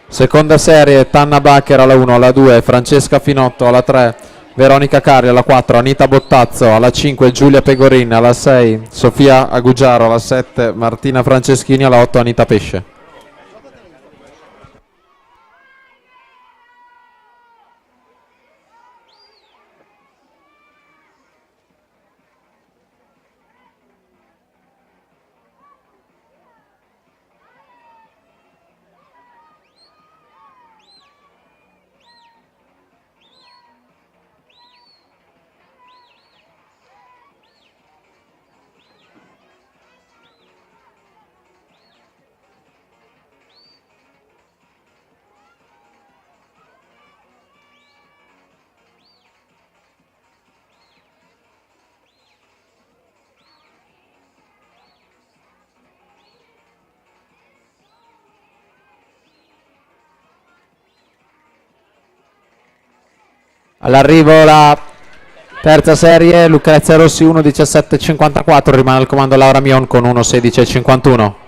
Seconda serie, Tanna Bacher alla 1, alla 2, Francesca Finotto alla 3, Veronica Carri alla 4, Anita Bottazzo alla 5, Giulia Pegorin alla 6, Sofia Agugiaro alla 7, Martina Franceschini alla 8, Anita Pesce. All'arrivo la terza serie, Lucrezia Rossi 1.17.54, rimane al comando Laura Mion con 1.16.51.